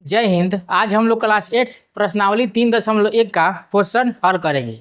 जय हिंद। आज हम लोग क्लास 8 प्रश्नावली 3.1 का क्वेश्चन हल करेंगे।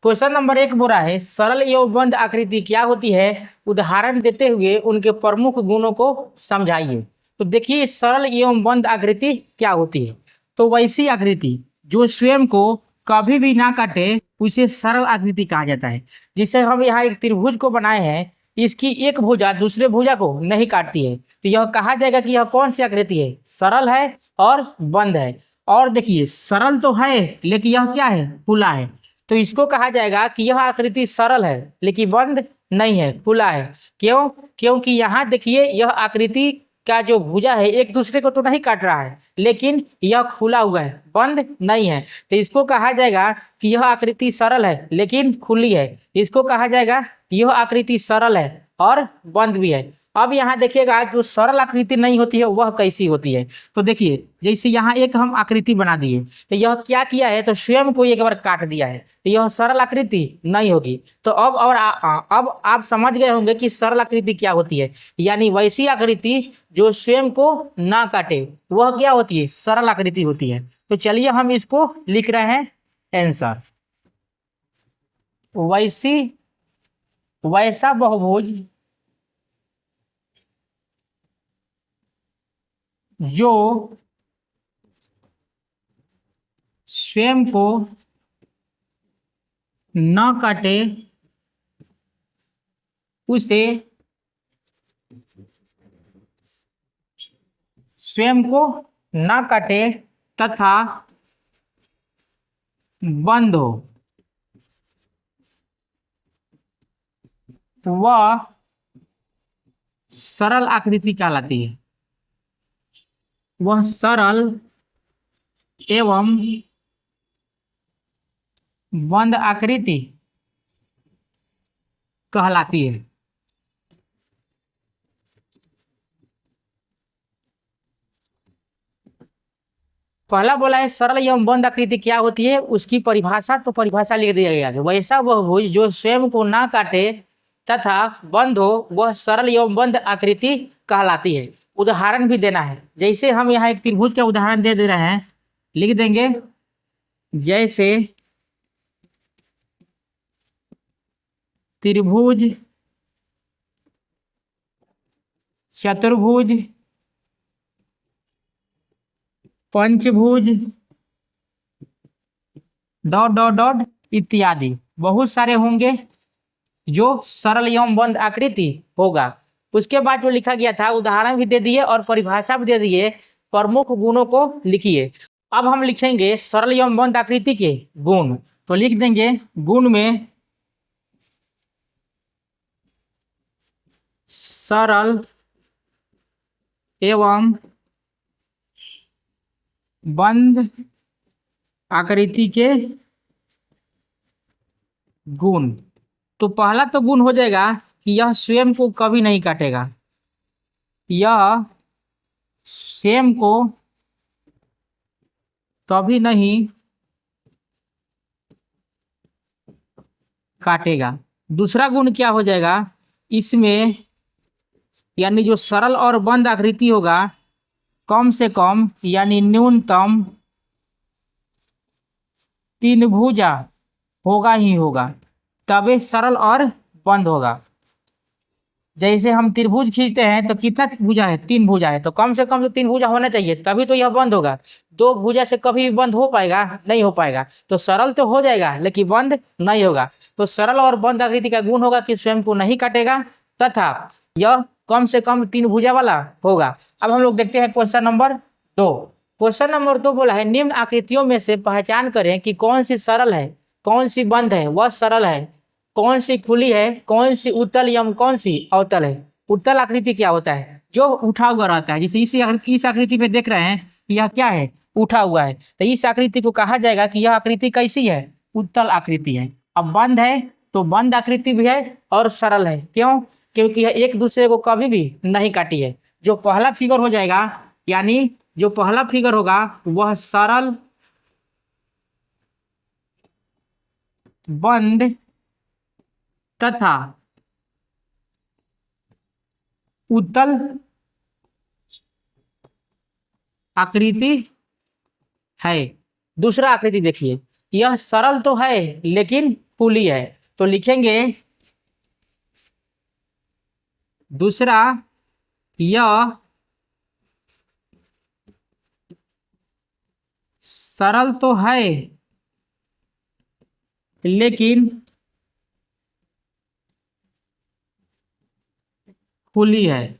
क्वेश्चन नंबर 1 बोला है सरल एवं बंद आकृति क्या होती है, उदाहरण देते हुए उनके प्रमुख गुणों को समझाइए। तो देखिए सरल एवं बंद आकृति क्या होती है। तो वैसी आकृति जो स्वयं को कभी भी ना काटे उसे सरल आकृति कहा जाता है। जिसे हम यहाँ एक त्रिभुज को बनाए हैं, इसकी एक भुजा दूसरे भुजा को नहीं काटती है, तो यह कहा जाएगा कि यह कौन सी आकृति है, सरल है और बंद है। और देखिए सरल तो है लेकिन यह क्या है, खुला है, तो इसको कहा जाएगा कि यह आकृति सरल है लेकिन बंद नहीं है, खुला है। क्यों? क्योंकि यहाँ देखिए यह आकृति का जो भुजा है एक दूसरे को तो नहीं काट रहा है, लेकिन यह खुला हुआ है, बंद नहीं है, तो इसको कहा जाएगा कि यह आकृति सरल है लेकिन खुली है। इसको कहा जाएगा यह आकृति सरल है और बंद भी है। अब यहाँ देखिएगा जो सरल आकृति नहीं होती है वह कैसी होती है। तो देखिए जैसे यहाँ एक हम आकृति बना दिए, तो यह क्या किया है, तो स्वयं को एक बार काट दिया है, तो यह सरल आकृति नहीं होगी। तो अब आप समझ गए होंगे कि सरल आकृति क्या होती है, यानी वैसी आकृति जो स्वयं को ना काटे वह क्या होती है, सरल आकृति होती है। तो चलिए हम इसको लिख रहे हैं आंसर। वैसा बहुभुज जो स्वयं को न काटे उसे स्वयं को न काटे तथा बंद हो वह सरल आकृति कहलाती है। वह सरल एवं बंद आकृति कहलाती है। पहला बोला है सरल एवं बंद आकृति क्या होती है, उसकी परिभाषा, तो परिभाषा लिख दिया गया है वैसा बहुभुज जो स्वयं को ना काटे तथा बंद हो वह सरल एवं बंद आकृति कहलाती है। उदाहरण भी देना है, जैसे हम यहाँ एक त्रिभुज का उदाहरण दे रहे हैं, लिख देंगे जैसे त्रिभुज, चतुर्भुज, पंचभुज डॉट डॉट डॉट इत्यादि बहुत सारे होंगे जो सरल एवं बंद आकृति होगा। उसके बाद जो लिखा गया था उदाहरण भी दे दिए और परिभाषा भी दे दिए, प्रमुख गुणों को लिखिए। अब हम लिखेंगे सरल एवं बंद आकृति के गुण, तो लिख देंगे गुण में सरल एवं बंद आकृति के गुण। तो पहला तो गुण हो जाएगा कि यह स्वयं को कभी नहीं काटेगा, यह स्वयं को कभी नहीं काटेगा। दूसरा गुण क्या हो जाएगा, इसमें यानी जो सरल और बंद आकृति होगा कम से कम यानी न्यूनतम तीन भुजा होगा ही होगा, तबे सरल और बंद होगा। जैसे हम त्रिभुज खींचते हैं तो कितना भुजा है, तीन भुजा है, तो कम से कम तो तीन भुजा होना चाहिए तभी तो यह बंद होगा। दो भुजा से कभी भी बंद हो पाएगा, नहीं हो पाएगा। तो सरल तो हो जाएगा लेकिन बंद नहीं होगा। तो सरल और बंद आकृति का गुण होगा कि स्वयं को नहीं काटेगा तथा यह कम से कम तीन भुजा वाला होगा। अब हम लोग देखते हैं क्वेश्चन नंबर 2। क्वेश्चन नंबर 2 बोला है निम्न आकृतियों में से पहचान करें कि कौन सी सरल है, कौन सी बंद है, वह सरल है, कौन सी खुली है, कौन सी उत्तल एवं कौन सी अवतल है। उत्तल आकृति क्या होता है, जो उठा हुआ रहता है। जैसे इस आकृति पे देख रहे हैं यह क्या है, उठा हुआ है, तो इस आकृति को कहा जाएगा कि यह आकृति कैसी है, उत्तल आकृति है। अब बंद है तो बंद आकृति भी है और सरल है। क्यों? क्योंकि यह एक दूसरे को कभी भी नहीं काटी है। जो पहला फिगर हो जाएगा, यानी जो पहला फिगर होगा वह सरल बंद तथा उत्तल आकृति है। दूसरा आकृति देखिए, यह सरल तो है लेकिन पुली है। तो लिखेंगे दूसरा, यह सरल तो है लेकिन पुली है।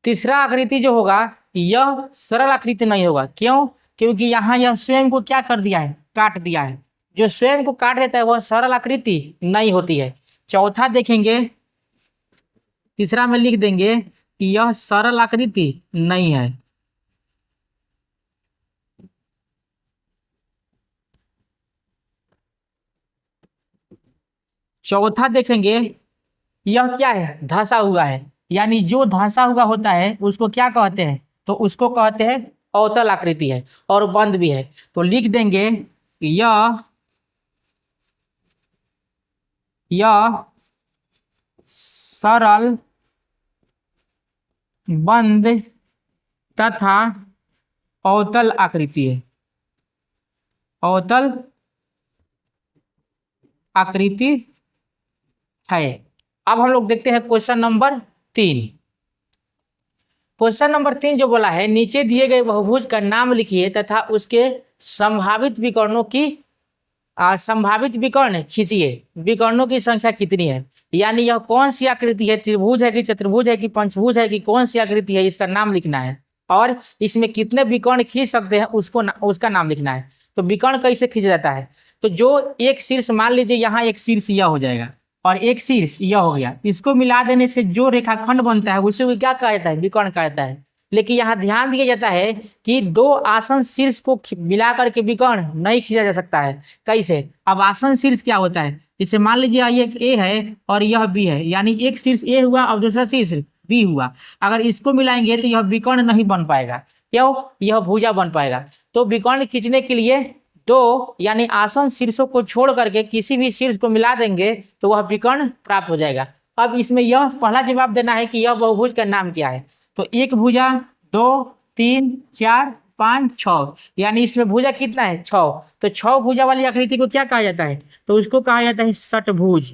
तीसरा आकृति जो होगा, यह सरल आकृति नहीं होगा। क्यों? क्योंकि यहाँ यह स्वयं को क्या कर दिया है, काट दिया है। जो स्वयं को काट देता है वह सरल आकृति नहीं होती है। चौथा देखेंगे, तीसरा में लिख देंगे कि यह सरल आकृति नहीं है। चौथा देखेंगे, यह क्या है, धंसा हुआ है। यानी जो धंसा हुआ होता है उसको क्या कहते हैं, तो उसको कहते हैं अवतल आकृति है और बंद भी है। तो लिख देंगे यह सरल, बंद तथा अवतल आकृति है। अवतल आकृति है। अब हम लोग देखते हैं क्वेश्चन नंबर 3। क्वेश्चन नंबर 3 जो बोला है, नीचे दिए गए बहुभुज का नाम लिखिए तथा उसके संभावित विकर्णों की संभावित विकर्ण खींचिए। विकर्णों की संख्या कितनी है, यानी यह कौन सी आकृति है, त्रिभुज है कि चतुर्भुज है कि पंचभुज है कि कौन सी आकृति है, इसका नाम लिखना है। और इसमें कितने विकर्ण खींच सकते हैं उसका नाम लिखना है। तो विकर्ण कैसे खींचा जाता है, तो जो एक शीर्ष, मान लीजिए यहाँ एक शीर्ष यह हो जाएगा और एक शीर्ष यह हो गया, इसको मिला देने से जो रेखाखंड बनता है उसे क्या कहा जाता है, विकर्ण कहा जाता है। लेकिन यहाँ ध्यान दिया जाता है कि दो आसन शीर्ष को मिलाकर के विकर्ण नहीं खींचा जा सकता है। कैसे? अब आसन शीर्ष क्या होता है, जैसे मान लीजिए ये ए है और यह बी है, यानी एक शीर्ष ए हुआ और दूसरा शीर्ष बी हुआ। अगर इसको मिलाएंगे तो यह विकर्ण नहीं बन पाएगा। क्यों? यह भुजा बन पाएगा। तो विकर्ण खींचने के लिए दो यानी आसन शीर्षों को छोड़ करके किसी भी शीर्ष को मिला देंगे तो वह विकर्ण प्राप्त हो जाएगा। अब इसमें यह पहला जवाब देना है कि यह बहुभुज का नाम क्या है। तो एक भुजा, 2, 3, 4, 5, 6, यानी इसमें भुजा कितना है, 6। तो 6 भुजा वाली आकृति को क्या कहा जाता है, तो उसको कहा जाता है षटभुज।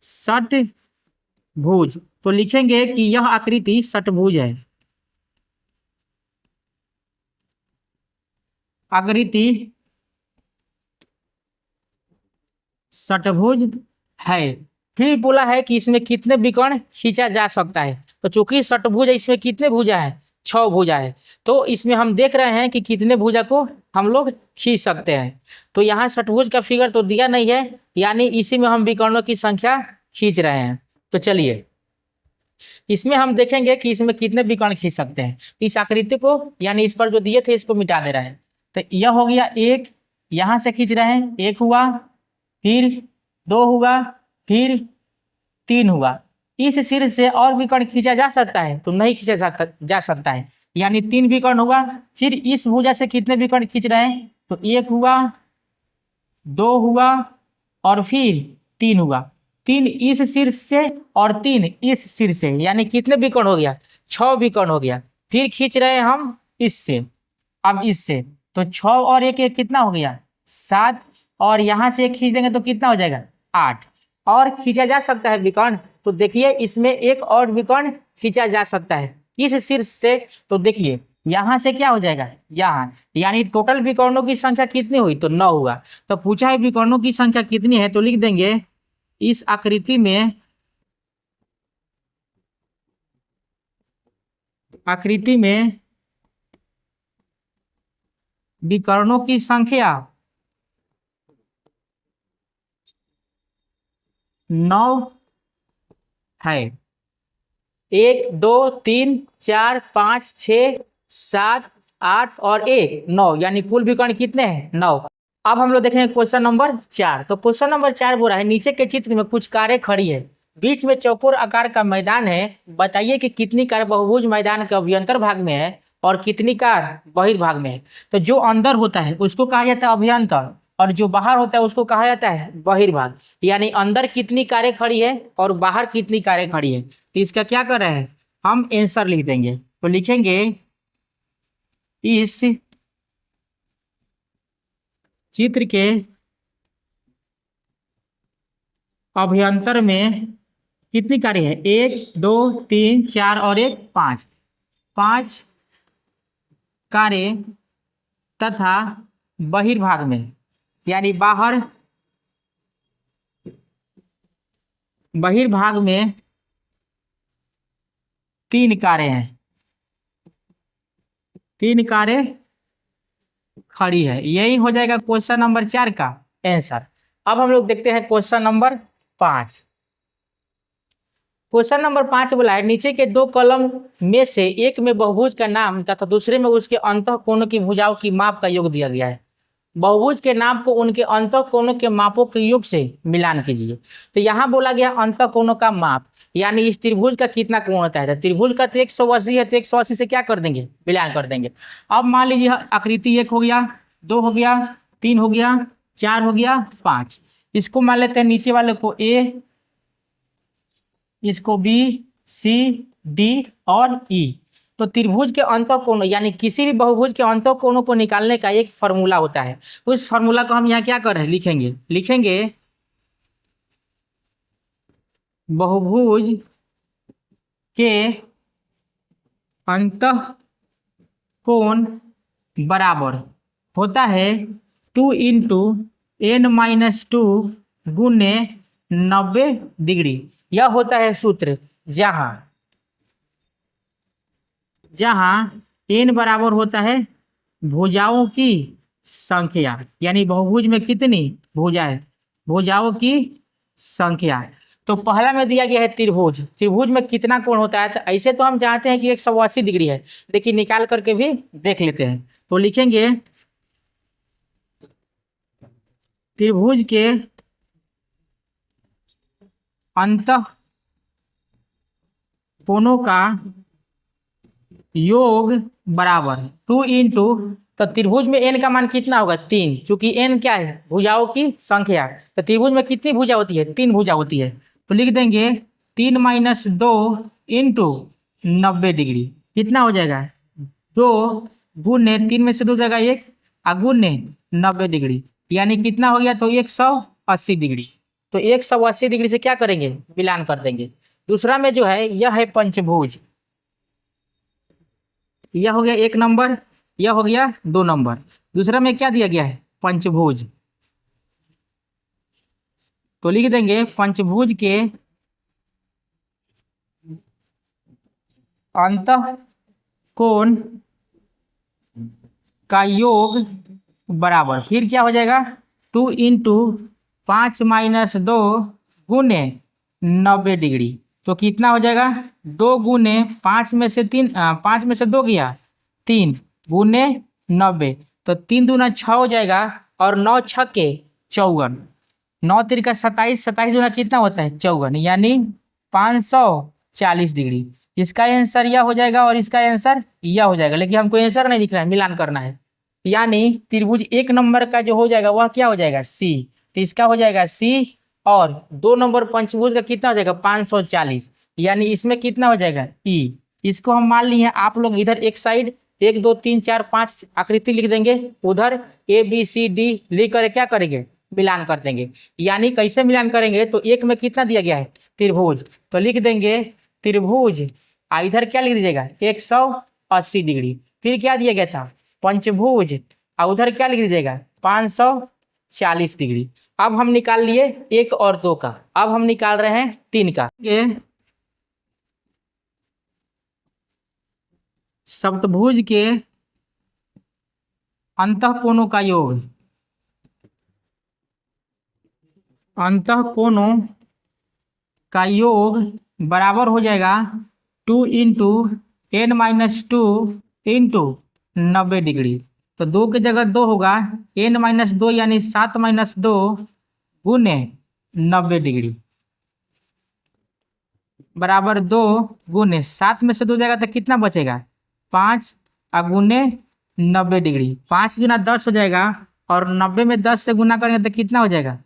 षटभुज। तो लिखेंगे कि यह आकृति षटभुज है। आकृति षटभुज है। फिर बोला है कि इसमें कितने विकर्ण खींचा जा सकता है। तो चूंकि षटभुज है, इसमें कितने भुजा है, 6 भुजा है। तो इसमें हम देख रहे हैं कि कितने भुजा को हम लोग खींच सकते हैं। तो यहाँ षटभुज का फिगर तो दिया नहीं है, यानी इसी में हम विकर्णों की संख्या खींच रहे हैं। तो चलिए इसमें हम देखेंगे कि इसमें कितने विकर्ण खींच सकते हैं। तो इस आकृति को यानी इस पर जो दिए थे इसको मिटा दे रहे हैं। तो यह हो गया एक, यहाँ से खींच रहे हैं, एक हुआ, फिर 2 हुआ, फिर 3 हुआ। इस शीर्ष से और विकर्ण खींचा जा सकता है, तो नहीं खींचा जा सकता है, यानी 3 विकर्ण हुआ। फिर इस भुजा से कितने विकर्ण खींच रहे हैं, तो 1 हुआ, 2 हुआ और फिर 3 हुआ। 3 इस शीर्ष से और 3 इस शीर्ष से, यानी कितने विकर्ण हो गया, 6 विकर्ण हो गया। फिर खींच रहे हैं हम इससे, अब इससे, तो 6 और 1 कितना हो गया, 7, और यहाँ से एक खींच देंगे तो कितना हो जाएगा, 8। और खींचा जा सकता है विकर्ण। तो देखिए इसमें एक और विकर्ण खींचा जा सकता है इस शीर्ष से। तो देखिए यहाँ से क्या हो जाएगा, यहाँ, यानी टोटल विकर्णों की संख्या कितनी हुई, तो 9 हुआ। तो पूछा है विकर्णों की संख्या कितनी है, तो लिख देंगे इस आकृति में विकर्णों की संख्या 9 है। 1, 2, 3, 4, 5, 6, 7, 8 और 1, 9, यानी कुल विकर्ण कितने हैं, 9। अब हम लोग देखेंगे क्वेश्चन नंबर 4। तो क्वेश्चन नंबर 4 बोल रहा है, नीचे के चित्र में कुछ कारें खड़ी है, बीच में चौकोर आकार का मैदान है। बताइए कि कितनी कार बहुभुज मैदान के अभ्यंतर भाग में है और कितनी कार बहिर्भाग में है। तो जो अंदर होता है उसको कहा जाता है अभ्यंतर, और जो बाहर होता है उसको कहा जाता है बहिर्भाग। यानी अंदर कितनी कारें खड़ी है और बाहर कितनी कारें खड़ी है। तो इसका क्या कर रहे हैं, हम आंसर लिख देंगे। तो लिखेंगे इस चित्र के अभ्यंतर में कितनी कारें हैं? 1 2 3 4 और 1 5। 5 कारें तथा बहिर्भाग में यानी बहिर्भाग में 3 कारें हैं। 3 कारें खड़ी है। यही हो जाएगा क्वेश्चन नंबर 4 का आंसर। अब हम लोग देखते हैं क्वेश्चन नंबर 5। क्वेश्चन नंबर 5 बोला है नीचे के 2 कॉलम में से एक में बहुभुज का नाम तथा दूसरे में उसके अंतः कोणों की भुजाओं की माप का योग दिया गया है। बहुभुज के नाम को उनके अंतः कोणों के मापों के योग से मिलान कीजिए। तो यहाँ बोला गया अंतः कोणों का माप, यानी इस त्रिभुज का कितना कोण होता है। तो त्रिभुज का तो 180 है, तो 180 से क्या कर देंगे? मिलान कर देंगे। अब मान लीजिए आकृति 1 हो गया, 2 हो गया, 3 हो गया, 4 हो गया, 5। इसको मान लेते हैं नीचे वाले को ए, इसको बी, सी, डी और ई। तो त्रिभुज के अंतः कोण यानी किसी भी बहुभुज के अंतः कोणों को निकालने का एक फॉर्मूला होता है। उस फॉर्मूला को हम यहाँ क्या कर रहे हैं? लिखेंगे बहुभुज के अंतः कोण बराबर होता है 2 × n-2 गुने 90 डिग्री। यह होता है सूत्र जहाँ n बराबर होता है भुजाओं की संख्या, यानी बहुभुज में कितनी भुजाओं की संख्या। तो पहला में दिया गया है त्रिभुज में कितना कोण होता है। तो ऐसे तो हम जानते हैं कि 180 डिग्री है, लेकिन निकाल करके भी देख लेते हैं। तो लिखेंगे त्रिभुज के अंतः कोणों का योग बराबर 2 × तो त्रिभुज में n का मान कितना होगा? 3, चूंकि n क्या है? भुजाओं की संख्या। तो त्रिभुज में कितनी भुजा होती है? 3 भुजा होती है। तो लिख देंगे 3 - 2 × 90 डिग्री। कितना हो जाएगा? 2 गुने 3 में से 2 जाएगा 1 गुने 90 डिग्री, यानी कितना हो गया? तो 180 डिग्री। तो 180 डिग्री से क्या करेंगे? मिलान कर देंगे। दूसरा में जो है यह है पंचभुज। यह हो गया 1 नंबर, यह हो गया 2 नंबर। दूसरा में क्या दिया गया है? पंचभुज। तो लिख देंगे पंचभुज के अंतः कोण का योग बराबर, फिर क्या हो जाएगा? 2 × 5 - 2 गुने 90 डिग्री। तो कितना हो जाएगा? 2 गुने 5 में से 2 गया 3 गुने 90, तो 3 दूना 6 हो जाएगा और 9 × 6 = 54। 9 × 3 = 27, 27 दूना कितना होता है? 54, यानी 540 डिग्री। इसका आंसर यह हो जाएगा और इसका आंसर यह हो जाएगा, लेकिन हमको आंसर नहीं दिख रहा है, मिलान करना है। यानी त्रिभुज 1 नंबर का जो हो जाएगा वह क्या हो जाएगा? सी। तो इसका हो जाएगा सी, और 2 नंबर पंचभुज का कितना हो जाएगा? 540, यानी इसमें कितना हो जाएगा? ई। इसको हम मान लिए। आप लोग इधर एक साइड 1 2 3 4 5 आकृति लिख देंगे, उधर ए बी सी डी लिख कर क्या करेंगे? मिलान कर देंगे। यानी कैसे मिलान करेंगे? तो 1 में कितना दिया गया है? त्रिभुज। तो लिख देंगे त्रिभुज, इधर क्या लिख दीजिएगा? 180 डिग्री। फिर क्या दिया गया था? पंचभुज, और उधर क्या लिख दीजिएगा? 540 डिग्री। अब हम निकाल लिए 1 और 2 का, अब हम निकाल रहे हैं 3 का। ये सप्तभुज के अंतः कोणों का योग, अंतः कोणों का योग बराबर हो जाएगा 2 × n-2 × 90 डिग्री। तो 2 की जगह 2 होगा, n-2 यानी 7 - 2 गुने 90 डिग्री बराबर 2 गुने 7 में से 2 जाएगा तो कितना बचेगा? 5 गुने 90 डिग्री। 5 गुना 10 हो जाएगा, और 90 में 10 से गुना करेंगे तो कितना हो जाएगा?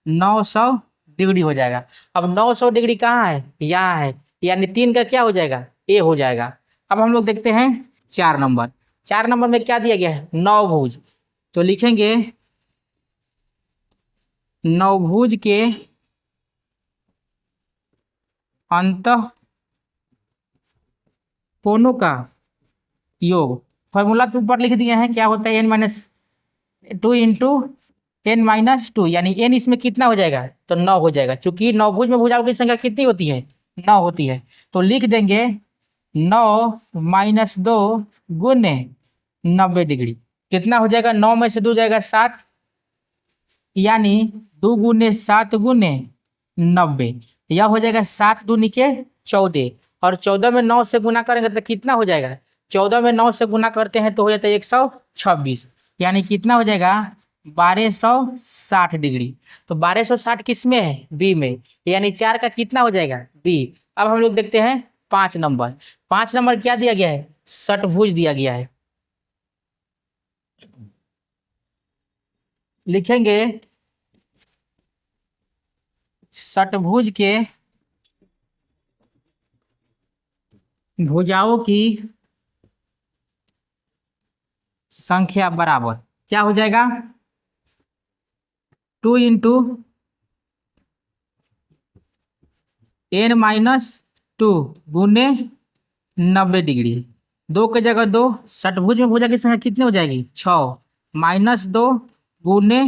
900 डिग्री हो जाएगा। अब 900 डिग्री कहाँ है? यहाँ है, यानी 3 का क्या हो जाएगा? ए हो जाएगा। अब हम लोग देखते हैं 4 नंबर। 4 नंबर में क्या दिया गया है? नवभुज। तो लिखेंगे नवभुज के अंतः कोणों का योग। फॉर्मूला तो ऊपर लिख दिए हैं, क्या होता है n-2 इंटू n-2, यानी n इसमें कितना हो जाएगा तो 9 हो जाएगा। चूंकि नवभुज में भुजाओं की संख्या कितनी होती है 9 होती है, तो लिख देंगे 9 - 2 गुने 90 डिग्री। कितना हो जाएगा, 9 में से 2 जाएगा 7, यानी 2 गुने 7 गुने 90, यह हो जाएगा 7 दूनी के 14, और 14 में 9 से गुना करेंगे तो कितना हो जाएगा, 14 में 9 से गुना करते हैं तो हो जाता है 126, यानी कितना हो जाएगा 1260 डिग्री। तो 1260 किस में है, बी में, यानी 4 का कितना हो जाएगा बी। अब हम लोग देखते हैं 5 नंबर। 5 नंबर क्या दिया गया है, षटभुज दिया गया है। लिखेंगे षटभुज के भुजाओं की संख्या बराबर क्या हो जाएगा, 2 इंटू n-2 गुने 90 डिग्री। 2 की जगह 2, षटभुज में भुजा की संख्या कितनी हो जाएगी 6, -2 गुने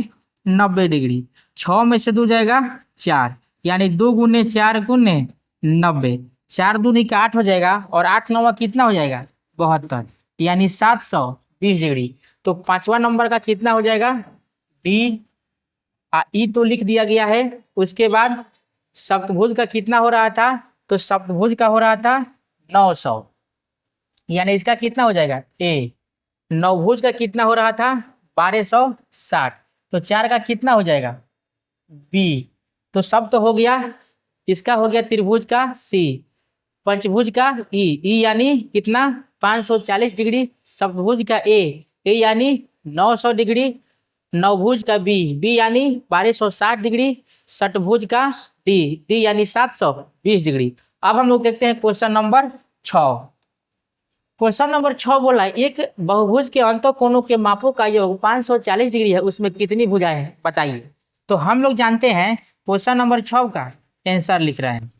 90 डिग्री। 6 में से 2 जाएगा 4, यानी 2 गुने 4 गुने 90, 4 दूनी का 8 हो जाएगा, और 8 9 कितना हो जाएगा 72, यानी 720 डिग्री। तो 5वां नंबर का कितना हो जाएगा डी। ई तो लिख दिया गया है। उसके बाद सप्तभुज का कितना हो रहा था, तो सप्तभुज का हो रहा था 900, यानी इसका कितना हो जाएगा ए। नवभुज का कितना हो रहा था 1260, तो 4 का कितना हो जाएगा बी। तो सब तो हो गया, इसका हो गया त्रिभुज का सी, पंचभुज का ई यानी कितना 540 डिग्री, सप्तभुज का ए यानी 900 डिग्री, नवभुज का बी यानी 1260 डिग्री, षटभुज का डी यानी 720 डिग्री। अब हम लोग देखते हैं क्वेश्चन नंबर 6। क्वेश्चन नंबर 6 बोला है एक बहुभुज के अंतःकोणों के मापों का योग 540 डिग्री है, उसमें कितनी भुजाएं हैं बताइए। तो हम लोग जानते हैं क्वेश्चन नंबर 6 का आंसर लिख रहे हैं।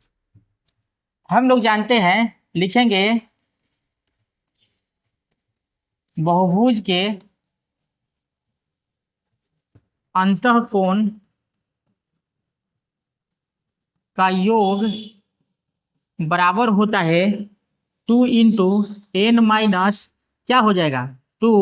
हम लोग जानते हैं, लिखेंगे बहुभुज के अंतःकोण का योग बराबर होता है 2 इंटू n- क्या हो जाएगा 2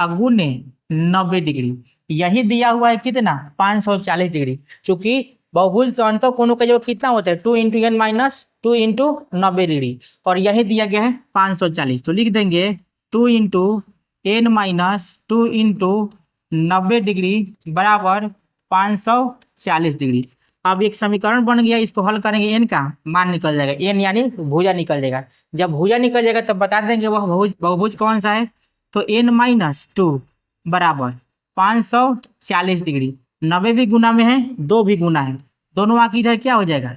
गुने 90 डिग्री। यही दिया हुआ है कितना 540 डिग्री। चूंकि बहुभुज के अंतःकोणों का योग कितना होता है 2 इंटू n-2 इंटू 90 डिग्री, और यही दिया गया है 540। तो लिख देंगे 2 इंटू n-2 इंटू 90 डिग्री बराबर 540 डिग्री। अब एक समीकरण बन गया, इसको हल करेंगे एन का मान निकल जाएगा, एन यानी भुजा निकल जाएगा। जब भुजा निकल जाएगा तब बता देंगे वह बहुभुज कौन सा है। तो n-2 बराबर 540 डिग्री, 90 भी गुना में है 2 भी गुना है, दोनों आके इधर क्या हो जाएगा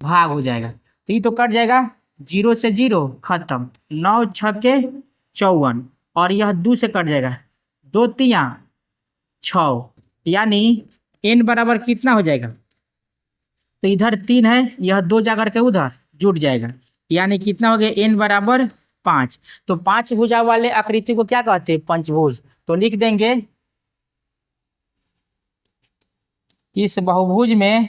भाग हो जाएगा। तो ये तो कट जाएगा, 0 से 0 खत्म, 9 छक्के 54, और यह 2 से कट जाएगा, 2 तियां 6, यानी n बराबर कितना हो जाएगा, तो इधर 3 है, यह 2 जाकर के उधर जुट जाएगा, यानी कितना हो गया n बराबर 5। तो 5 भुजा वाले आकृति को क्या कहते हैं पंचभुज। तो लिख देंगे इस बहुभुज में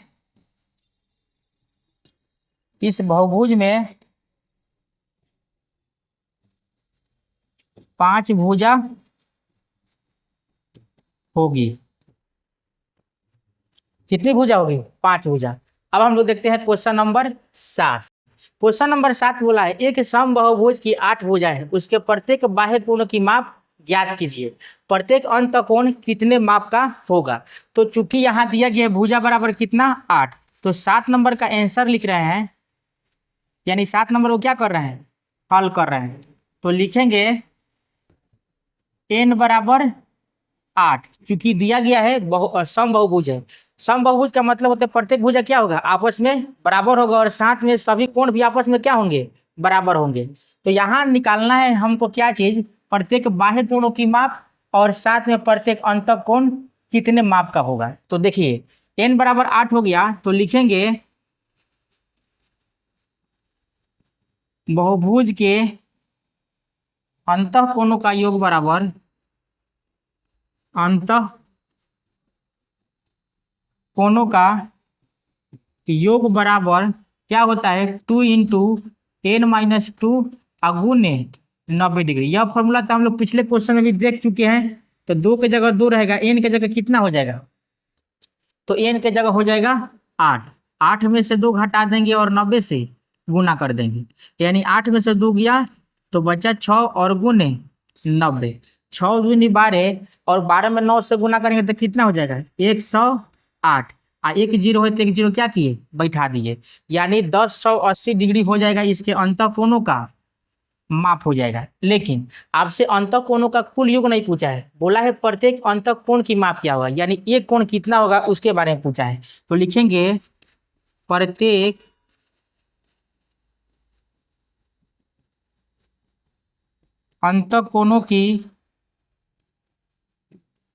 5 भुजा होगी। कितनी भुजा होगी 5 भुजा। अब हम लोग देखते हैं क्वेश्चन नंबर 7। क्वेश्चन नंबर 7 बोला है एक समबाहुभुज की 8 भुजाएं हैं, उसके प्रत्येक बाह्य कोण की माप ज्ञात कीजिए, प्रत्येक अंतःकोण कितने माप का होगा। तो चूंकि यहाँ दिया गया है भुजा बराबर कितना 8, तो 7 नंबर का आंसर लिख रहे हैं, यानी 7 नंबर को क्या कर रहे हैं हल कर रहे हैं। तो लिखेंगे n बराबर 8, चूंकि दिया गया है समबाहुभुज है। समबाहुभुज का मतलब होता है प्रत्येक भुजा क्या होगा आपस में बराबर होगा, और साथ में सभी कोण भी आपस में क्या होंगे बराबर होंगे। तो यहाँ निकालना है हमको क्या चीज, प्रत्येक बाह्य कोणों की माप और साथ में प्रत्येक अंतःकोण कितने माप का होगा। तो देखिए n बराबर 8 हो गया तो लिखेंगे बहुभुज के अंतः कोणों का योग बराबर अंतः कोणों का योग बराबर क्या होता है 2 इंटू 10-2 गुणे 90 डिग्री। यह फॉर्मूला तो हम लोग पिछले क्वेश्चन में भी देख चुके हैं। तो 2 की जगह 2 रहेगा, n की जगह कितना हो जाएगा, तो n की जगह हो जाएगा 8। 8 में से 2 घटा देंगे और 90 से गुना कर देंगे, यानी 8 में से 2 गया तो बचा 6 और गुणे 90। 6 दूनी 12 और 12 में 9 से गुना करेंगे तो कितना हो जाएगा 108। एक जीरो है तो एक जीरो क्या किए बैठा दिए, यानी 1080 डिग्री हो जाएगा। इसके अंतः कोणों का माप हो जाएगा। लेकिन आपसे अंतः कोणों का कुल योग नहीं पूछा है, बोला है प्रत्येक अंतः कोण की माप क्या होगा, यानी एक कोण कितना होगा उसके बारे में पूछा है। तो लिखेंगे प्रत्येक अंतः कोणों की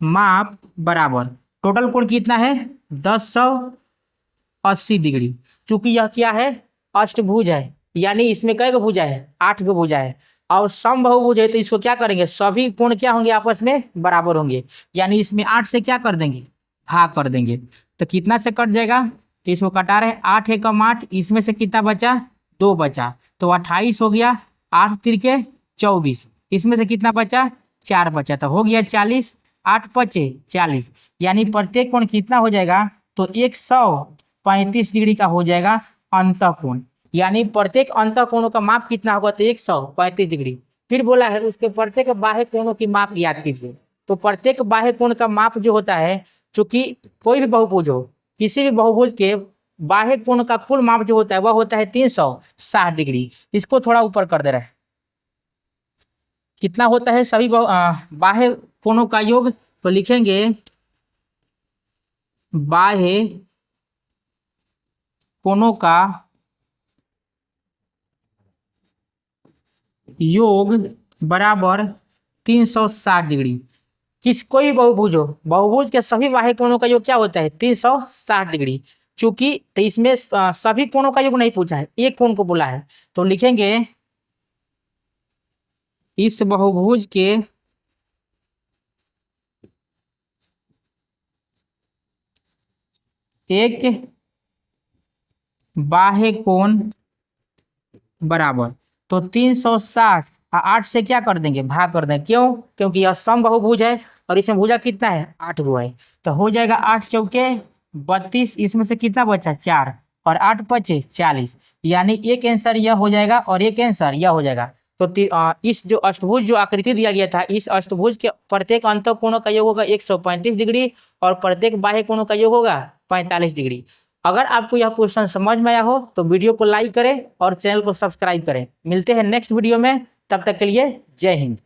माप बराबर टोटल कोण कितना है 1080 डिग्री। चूंकि यह क्या है अष्टभुज है, यानी इसमें कई गो भुजा है 8 गो भुजा है, और समबाहुभुज है तो इसको क्या करेंगे सभी कोण क्या होंगे आपस में बराबर होंगे, यानी इसमें 8 से क्या कर देंगे भाग कर देंगे। तो कितना से कट जाएगा, तो इसको कटा रहे 8 एकम 8, इसमें से कितना बचा 2 बचा तो 28 हो गया। 8 तिरके 24, इसमें से कितना बचा 4 बचा तो हो गया 40। 8 पचे 40, यानी प्रत्येक कोण कितना हो जाएगा तो 135 डिग्री का हो जाएगा अंतः कोण, यानी प्रत्येक अंतः कोणों का माप कितना होगा तो 135 डिग्री। फिर बोला है उसके प्रत्येक बाह्य कोणों की माप याद कीजिए। तो प्रत्येक बाह्य कोण का माप जो होता है, चूंकि कोई भी बहुभुज हो, किसी भी बहुभुज के बाह्य कोण का कुल माप जो होता है वह होता है 360 डिग्री। इसको थोड़ा ऊपर कर दे रहा है, कितना होता है सभी बाह्य कोणों का योग, तो लिखेंगे बाह्य कोणों का योग बराबर 360 डिग्री। किस कोई बहुभुज हो, बहुभुज के सभी बाह्य कोणों का योग क्या होता है 360 डिग्री। चूंकि तो इसमें सभी कोणों का योग नहीं पूछा है, एक कोण को बोला है। तो लिखेंगे इस बहुभुज के एक बाह्य कोण बराबर, तो 360 8 से क्या कर देंगे भाग कर देंगे, क्यों क्योंकि यह समबाहुभुज है और इसमें भुजा कितना है 8 गो है। तो हो जाएगा 8 चौके 32, इसमें से कितना बचा 4 और 8 पचे 40, यानी एक आंसर यह हो जाएगा और एक आंसर यह हो जाएगा। तो इस जो अष्टभुज जो आकृति दिया गया था, इस अष्टभुज के प्रत्येक अंतः कोणों का योग होगा 135 डिग्री और प्रत्येक बाह्य कोणों का योग होगा 45 डिग्री। अगर आपको यह क्वेश्चन समझ में आया हो तो वीडियो को लाइक करें और चैनल को सब्सक्राइब करें। मिलते हैं नेक्स्ट वीडियो में, तब तक के लिए जय हिंद।